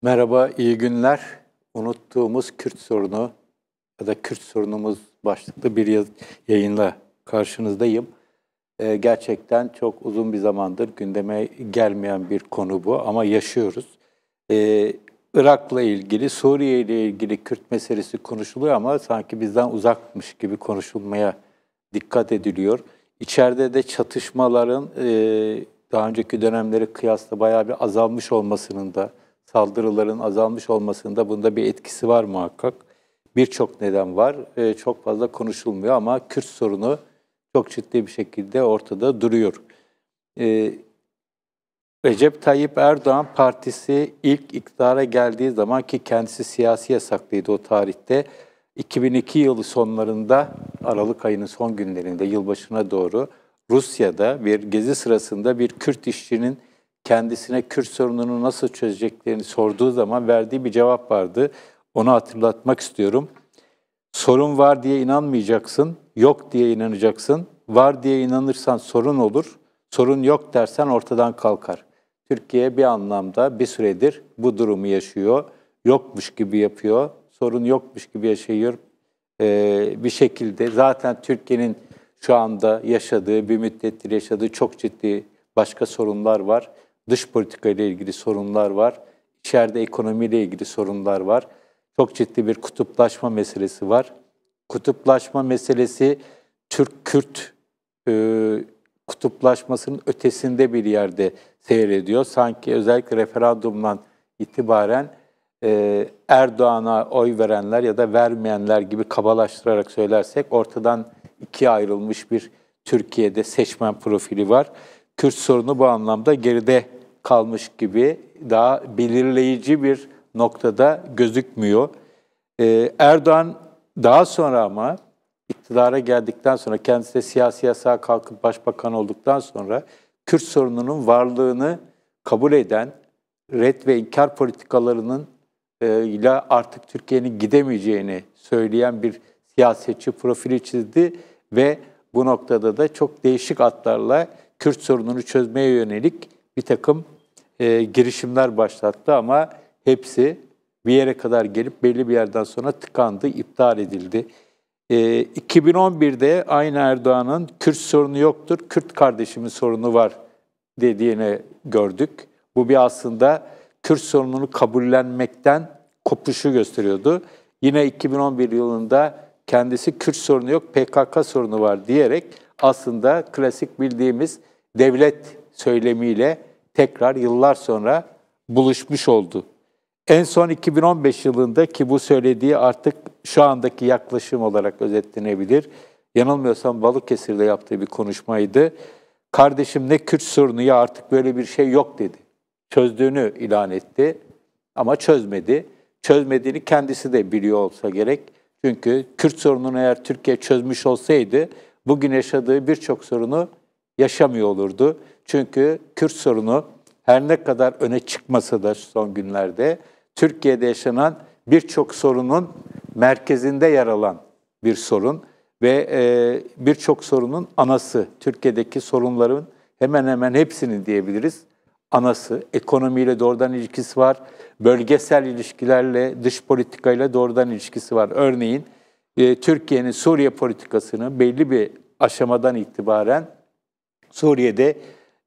Merhaba, iyi günler. Unuttuğumuz Kürt sorunu ya da Kürt sorunumuz başlıklı bir yayınla karşınızdayım. Gerçekten çok uzun bir zamandır gündeme gelmeyen bir konu bu ama yaşıyoruz. Ee, Irak'la ilgili, Suriye ile ilgili Kürt meselesi konuşuluyor ama sanki bizden uzakmış gibi konuşulmaya dikkat ediliyor. İçeride de çatışmaların daha önceki dönemlere kıyasla bayağı bir azalmış olmasının da, saldırıların azalmış olmasının da bunda bir etkisi var muhakkak. Birçok neden var. Çok fazla konuşulmuyor ama Kürt sorunu çok ciddi bir şekilde ortada duruyor. Ee, Recep Tayyip Erdoğan partisi ilk iktidara geldiği zaman ki kendisi siyasi yasaklıydı o tarihte. 2002 yılı sonlarında Aralık ayının son günlerinde yılbaşına doğru Rusya'da bir gezi sırasında bir Kürt işçinin kendisine Kürt sorununu nasıl çözeceklerini sorduğu zaman verdiği bir cevap vardı. Onu hatırlatmak istiyorum. Sorun var diye inanmayacaksın, yok diye inanacaksın. Var diye inanırsan sorun olur, sorun yok dersen ortadan kalkar. Türkiye bir anlamda bir süredir bu durumu yaşıyor. Yokmuş gibi yapıyor, sorun yokmuş gibi yaşıyor. Bir şekilde zaten Türkiye'nin şu anda yaşadığı, bir müddettir yaşadığı çok ciddi başka sorunlar var. Dış politika ile ilgili sorunlar var. İçeride ekonomiyle ilgili sorunlar var. Çok ciddi bir kutuplaşma meselesi var. Kutuplaşma meselesi Türk-Kürt kutuplaşmasının ötesinde bir yerde seyrediyor. Sanki özellikle referandumdan itibaren Erdoğan'a oy verenler ya da vermeyenler gibi kabalaştırarak söylersek ortadan ikiye ayrılmış bir Türkiye'de seçmen profili var. Kürt sorunu bu anlamda geride kalmış gibi daha belirleyici bir noktada gözükmüyor. Erdoğan daha sonra ama iktidara geldikten sonra kendisi de siyasi yasağa kalkıp başbakan olduktan sonra Kürt sorununun varlığını kabul eden red ve inkar politikalarının ile artık Türkiye'nin gidemeyeceğini söyleyen bir siyasetçi profili çizdi ve bu noktada da çok değişik hatlarla Kürt sorununu çözmeye yönelik bir takım girişimler başlattı ama hepsi bir yere kadar gelip belli bir yerden sonra tıkandı, iptal edildi. 2011'de aynı Erdoğan'ın Kürt sorunu yoktur, Kürt kardeşimin sorunu var dediğini gördük. Bu bir aslında Kürt sorununu kabullenmekten kopuşu gösteriyordu. Yine 2011 yılında kendisi Kürt sorunu yok, PKK sorunu var diyerek aslında klasik bildiğimiz devlet söylemiyle tekrar yıllar sonra buluşmuş oldu. En son 2015 yılında ki bu söylediği artık şu andaki yaklaşım olarak özetlenebilir. Yanılmıyorsam Balıkesir'de yaptığı bir konuşmaydı. Kardeşim ne Kürt sorunu ya artık böyle bir şey yok dedi. Çözdüğünü ilan etti ama çözmedi. Çözmediğini kendisi de biliyor olsa gerek. Çünkü Kürt sorununu eğer Türkiye çözmüş olsaydı bugün yaşadığı birçok sorunu yaşamıyor olurdu. Çünkü Kürt sorunu her ne kadar öne çıkmasa da son günlerde Türkiye'de yaşanan birçok sorunun merkezinde yer alan bir sorun ve birçok sorunun anası. Türkiye'deki sorunların hemen hemen hepsini diyebiliriz. Anası, ekonomiyle doğrudan ilişkisi var, bölgesel ilişkilerle, dış politikayla doğrudan ilişkisi var. Örneğin Türkiye'nin Suriye politikasını belli bir aşamadan itibaren Suriye'de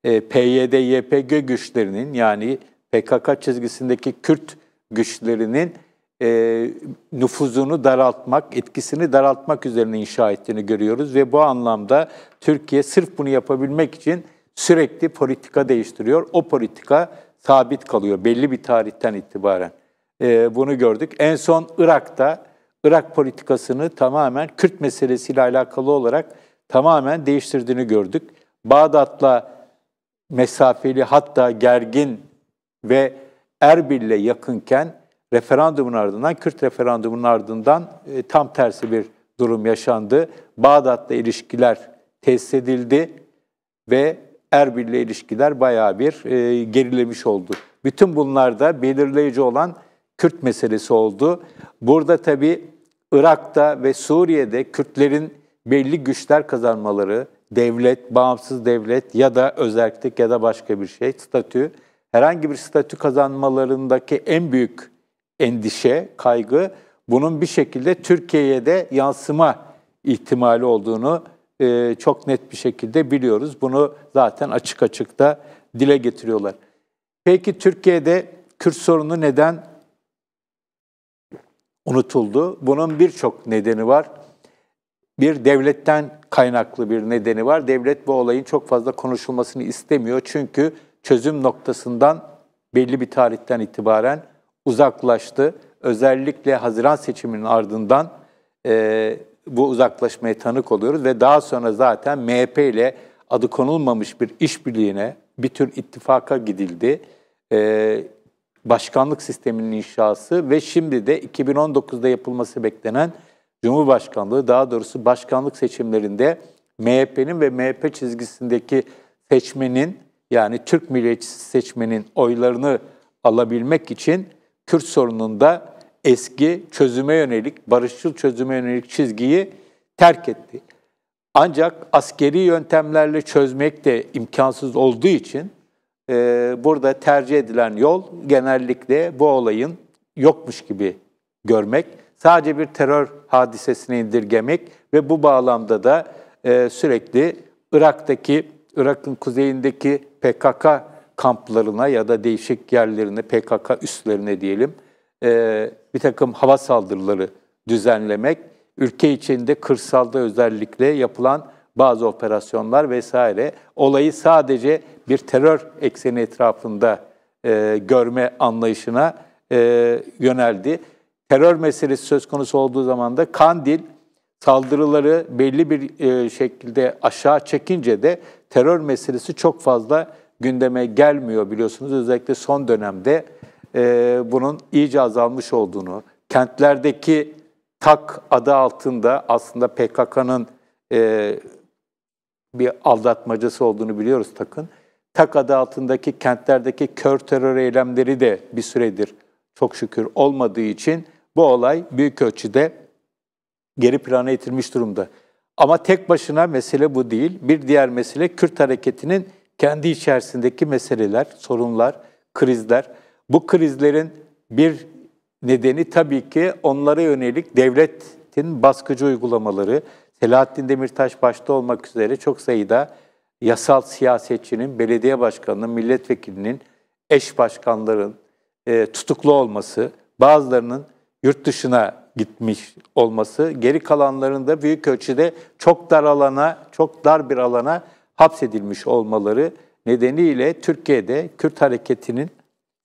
PYD-YPG güçlerinin yani PKK çizgisindeki Kürt güçlerinin nüfuzunu daraltmak, etkisini daraltmak üzerine inşa ettiğini görüyoruz. Ve bu anlamda Türkiye sırf bunu yapabilmek için sürekli politika değiştiriyor. O politika sabit kalıyor belli bir tarihten itibaren. Bunu gördük. En son Irak'ta, Irak politikasını tamamen Kürt meselesiyle alakalı olarak tamamen değiştirdiğini gördük. Bağdat'la mesafeli hatta gergin ve Erbil'le yakınken referandumun ardından, Kürt referandumunun ardından tam tersi bir durum yaşandı. Bağdat'la ilişkiler tesis edildi ve Erbil'le ilişkiler bayağı bir gerilemiş oldu. Bütün bunlarda belirleyici olan Kürt meselesi oldu. Burada tabii Irak'ta ve Suriye'de Kürtlerin belli güçler kazanmaları, devlet, bağımsız devlet ya da özerklik ya da başka bir şey, statü herhangi bir statü kazanmalarındaki en büyük endişe, kaygı bunun bir şekilde Türkiye'ye de yansıma ihtimali olduğunu çok net bir şekilde biliyoruz. Bunu zaten açık açık da dile getiriyorlar. Peki Türkiye'de Kürt sorunu neden unutuldu? Bunun birçok nedeni var. Bir, devletten kaynaklı bir nedeni var. Devlet bu olayın çok fazla konuşulmasını istemiyor. Çünkü çözüm noktasından belli bir tarihten itibaren uzaklaştı. Özellikle Haziran seçiminin ardından bu uzaklaşmaya tanık oluyoruz. Ve daha sonra zaten MHP ile adı konulmamış bir işbirliğine, bir tür ittifaka gidildi. Başkanlık sisteminin inşası ve şimdi de 2019'da yapılması beklenen Cumhurbaşkanlığı, daha doğrusu başkanlık seçimlerinde MHP'nin ve MHP çizgisindeki seçmenin, yani Türk milliyetçisi seçmenin oylarını alabilmek için Kürt sorununda eski çözüme yönelik, barışçıl çözüme yönelik çizgiyi terk etti. Ancak askeri yöntemlerle çözmek de imkansız olduğu için burada tercih edilen yol genellikle bu olayın yokmuş gibi görmek, sadece bir terör hadisesine indirgemek ve bu bağlamda da sürekli Irak'ın kuzeyindeki PKK kamplarına ya da değişik yerlerine, PKK üslerine diyelim, bir takım hava saldırıları düzenlemek, ülke içinde kırsalda özellikle yapılan bazı operasyonlar vesaire, olayı sadece bir terör ekseni etrafında görme anlayışına yöneldi. Terör meselesi söz konusu olduğu zaman da Kandil saldırıları belli bir şekilde aşağı çekince de terör meselesi çok fazla gündeme gelmiyor biliyorsunuz. Özellikle son dönemde bunun iyice azalmış olduğunu, kentlerdeki TAK adı altında aslında PKK'nın bir aldatmacası olduğunu biliyoruz TAK'ın. TAK adı altındaki kentlerdeki kör terör eylemleri de bir süredir çok şükür olmadığı için bu olay büyük ölçüde geri plana itilmiş durumda. Ama tek başına mesele bu değil. Bir diğer mesele Kürt hareketinin kendi içerisindeki meseleler, sorunlar, krizler. Bu krizlerin bir nedeni tabii ki onlara yönelik devletin baskıcı uygulamaları. Selahattin Demirtaş başta olmak üzere çok sayıda yasal siyasetçinin, belediye başkanının, milletvekilinin, eş başkanların tutuklu olması, bazılarının yurt dışına gitmiş olması, geri kalanların da büyük ölçüde çok dar bir alana hapsedilmiş olmaları nedeniyle Türkiye'de Kürt hareketinin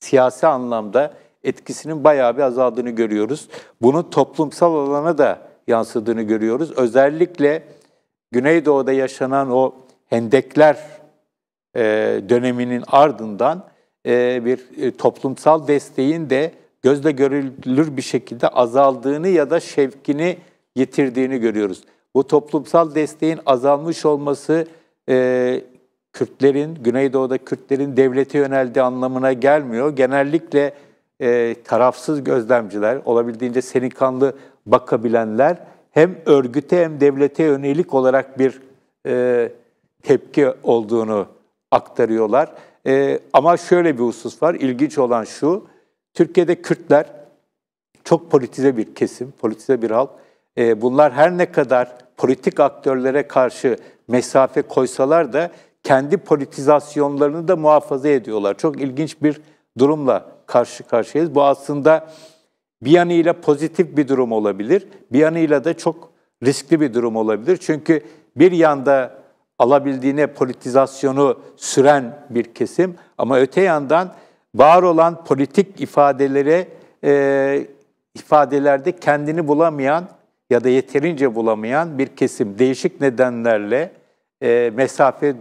siyasi anlamda etkisinin bayağı bir azaldığını görüyoruz. Bunun toplumsal alana da yansıdığını görüyoruz. Özellikle Güneydoğu'da yaşanan o hendekler döneminin ardından bir toplumsal desteğin de gözle görülür bir şekilde azaldığını ya da şevkini yitirdiğini görüyoruz. Bu toplumsal desteğin azalmış olması Kürtlerin, Güneydoğu'da Kürtlerin devlete yöneldiği anlamına gelmiyor. Genellikle tarafsız gözlemciler, olabildiğince senikanlı bakabilenler hem örgüte hem devlete yönelik olarak bir tepki olduğunu aktarıyorlar. Ama şöyle bir husus var, ilginç olan şu, Türkiye'de Kürtler çok politize bir kesim, politize bir halk. Bunlar her ne kadar politik aktörlere karşı mesafe koysalar da kendi politizasyonlarını da muhafaza ediyorlar. Çok ilginç bir durumla karşı karşıyayız. Bu aslında bir yanıyla pozitif bir durum olabilir, bir yanıyla da çok riskli bir durum olabilir. Çünkü bir yanda alabildiğine politizasyonu süren bir kesim ama öte yandan var olan politik ifadelerde kendini bulamayan ya da yeterince bulamayan bir kesim, değişik nedenlerle mesafe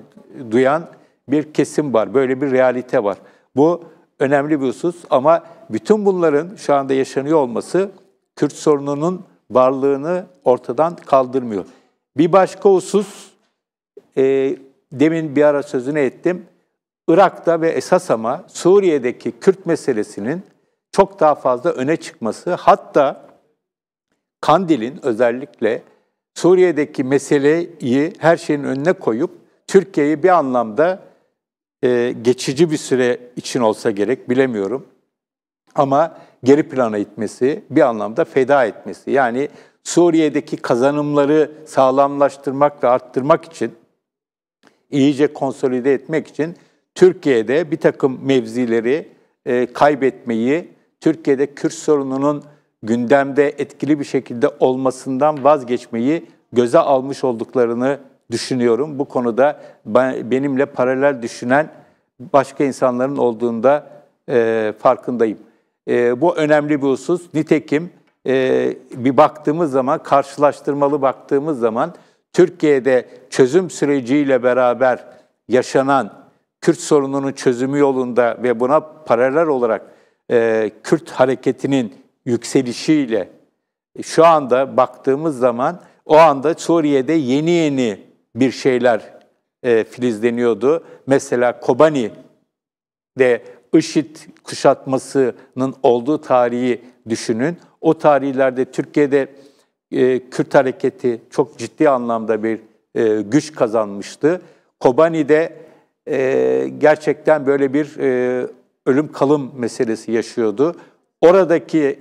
duyan bir kesim var. Böyle bir realite var. Bu önemli bir husus ama bütün bunların şu anda yaşanıyor olması Kürt sorununun varlığını ortadan kaldırmıyor. Bir başka husus, demin bir ara sözünü ettim, Irak'ta ve esas ama Suriye'deki Kürt meselesinin çok daha fazla öne çıkması, hatta Kandil'in özellikle Suriye'deki meseleyi her şeyin önüne koyup Türkiye'yi bir anlamda geçici bir süre için olsa gerek, bilemiyorum. Ama geri plana itmesi, bir anlamda feda etmesi. Yani Suriye'deki kazanımları sağlamlaştırmak ve arttırmak için, iyice konsolide etmek için Türkiye'de bir takım mevzileri kaybetmeyi, Türkiye'de Kürt sorununun gündemde etkili bir şekilde olmasından vazgeçmeyi göze almış olduklarını düşünüyorum. Bu konuda benimle paralel düşünen başka insanların olduğunda farkındayım. Bu önemli bir husus. Nitekim bir baktığımız zaman, karşılaştırmalı baktığımız zaman Türkiye'de çözüm süreciyle beraber yaşanan Kürt sorununun çözümü yolunda ve buna paralel olarak Kürt hareketinin yükselişiyle şu anda baktığımız zaman o anda Suriye'de yeni bir şeyler filizleniyordu. Mesela Kobani'de IŞİD kuşatmasının olduğu tarihi düşünün. O tarihlerde Türkiye'de Kürt hareketi çok ciddi anlamda bir güç kazanmıştı. Kobani'de gerçekten böyle bir ölüm kalım meselesi yaşıyordu. Oradaki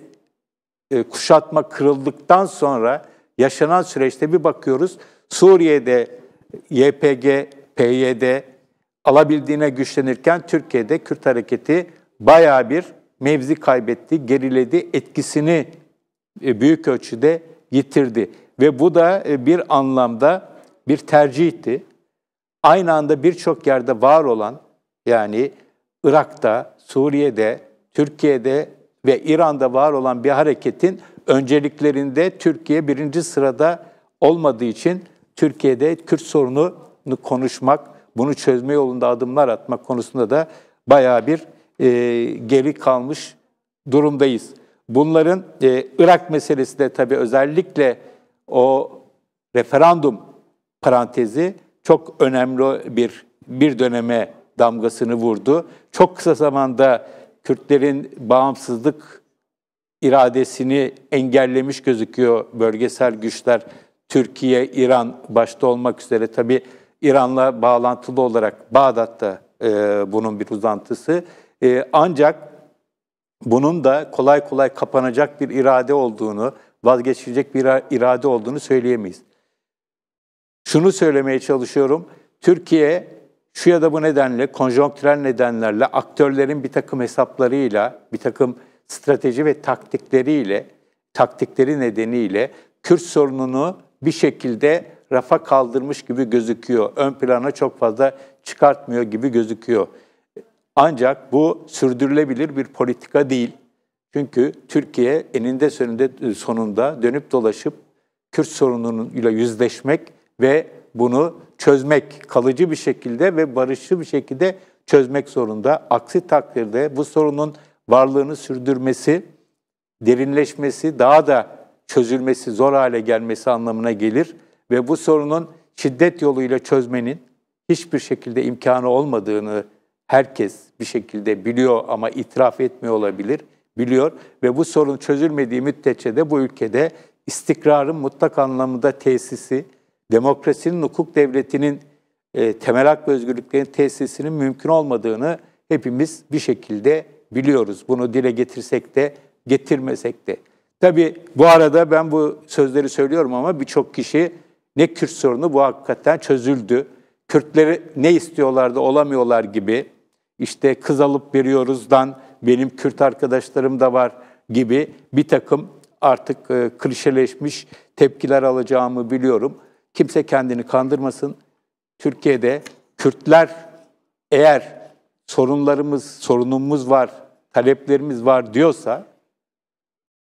kuşatma kırıldıktan sonra yaşanan süreçte bir bakıyoruz. Suriye'de YPG, PYD alabildiğine güçlenirken Türkiye'de Kürt hareketi bayağı bir mevzi kaybetti, geriledi, etkisini büyük ölçüde yitirdi. Ve bu da bir anlamda bir tercihti. Aynı anda birçok yerde var olan, yani Irak'ta, Suriye'de, Türkiye'de ve İran'da var olan bir hareketin önceliklerinde Türkiye birinci sırada olmadığı için Türkiye'de Kürt sorununu konuşmak, bunu çözme yolunda adımlar atmak konusunda da bayağı bir geri kalmış durumdayız. Bunların Irak meselesi de tabii özellikle o referandum parantezi çok önemli bir döneme damgasını vurdu. Çok kısa zamanda Kürtlerin bağımsızlık iradesini engellemiş gözüküyor bölgesel güçler. Türkiye, İran başta olmak üzere, tabii İran'la bağlantılı olarak Bağdat'ta bunun bir uzantısı. Ancak bunun da kolay kolay kapanacak bir irade olduğunu, vazgeçilecek bir irade olduğunu söyleyemeyiz. Şunu söylemeye çalışıyorum. Türkiye şu ya da bu nedenle, konjonktürel nedenlerle, aktörlerin bir takım hesaplarıyla, bir takım strateji ve taktikleri nedeniyle Kürt sorununu bir şekilde rafa kaldırmış gibi gözüküyor. Ön plana çok fazla çıkartmıyor gibi gözüküyor. Ancak bu sürdürülebilir bir politika değil. Çünkü Türkiye eninde sonunda dönüp dolaşıp Kürt sorunuyla yüzleşmek ve bunu çözmek, kalıcı bir şekilde ve barışçı bir şekilde çözmek zorunda. Aksi takdirde bu sorunun varlığını sürdürmesi, derinleşmesi, daha da çözülmesi, zor hale gelmesi anlamına gelir. Ve bu sorunun şiddet yoluyla çözmenin hiçbir şekilde imkanı olmadığını herkes bir şekilde biliyor ama itiraf etmiyor olabilir, biliyor. Ve bu sorun çözülmediği müddetçe de bu ülkede istikrarın mutlak anlamda tesisi, demokrasinin, hukuk devletinin, temel hak ve özgürlüklerin tesisinin mümkün olmadığını hepimiz bir şekilde biliyoruz. Bunu dile getirsek de, getirmesek de. Tabii bu arada ben bu sözleri söylüyorum ama birçok kişi ne Kürt sorunu bu hakikaten çözüldü. Kürtleri ne istiyorlardı olamıyorlar gibi, işte kız alıp veriyoruzdan benim Kürt arkadaşlarım da var gibi bir takım artık klişeleşmiş tepkiler alacağımı biliyorum. Kimse kendini kandırmasın. Türkiye'de Kürtler eğer sorunumuz var, taleplerimiz var diyorsa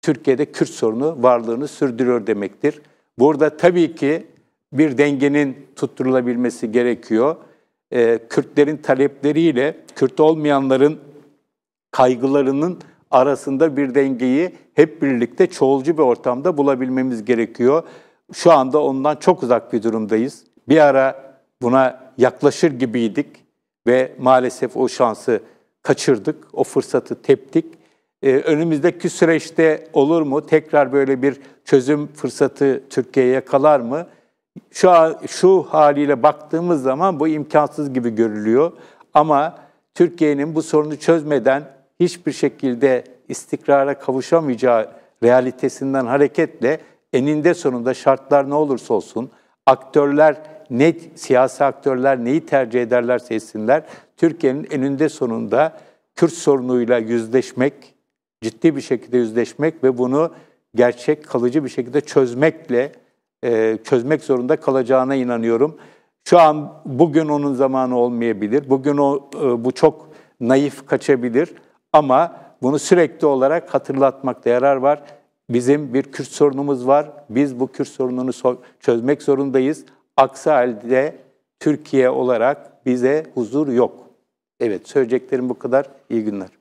Türkiye'de Kürt sorunu varlığını sürdürüyor demektir. Burada tabii ki bir dengenin tutturulabilmesi gerekiyor. Kürtlerin talepleriyle Kürt olmayanların kaygılarının arasında bir dengeyi hep birlikte çoğulcu bir ortamda bulabilmemiz gerekiyor. Şu anda ondan çok uzak bir durumdayız. Bir ara buna yaklaşır gibiydik ve maalesef o şansı kaçırdık, o fırsatı teptik. Önümüzdeki süreçte olur mu? Tekrar böyle bir çözüm fırsatı Türkiye'ye yakalar mı? Şu haliyle baktığımız zaman bu imkansız gibi görülüyor. Ama Türkiye'nin bu sorunu çözmeden hiçbir şekilde istikrara kavuşamayacağı realitesinden hareketle eninde sonunda şartlar ne olursa olsun, aktörler siyasi aktörler neyi tercih ederlerse etsinler, Türkiye'nin eninde sonunda Kürt sorunuyla yüzleşmek, ciddi bir şekilde yüzleşmek ve bunu gerçek, kalıcı bir şekilde çözmek zorunda kalacağına inanıyorum. Şu an bugün onun zamanı olmayabilir. Bugün bu çok naif kaçabilir ama bunu sürekli olarak hatırlatmakta yarar var. Bizim bir Kürt sorunumuz var. Biz bu Kürt sorununu çözmek zorundayız. Aksi halde Türkiye olarak bize huzur yok. Evet, söyleyeceklerim bu kadar. İyi günler.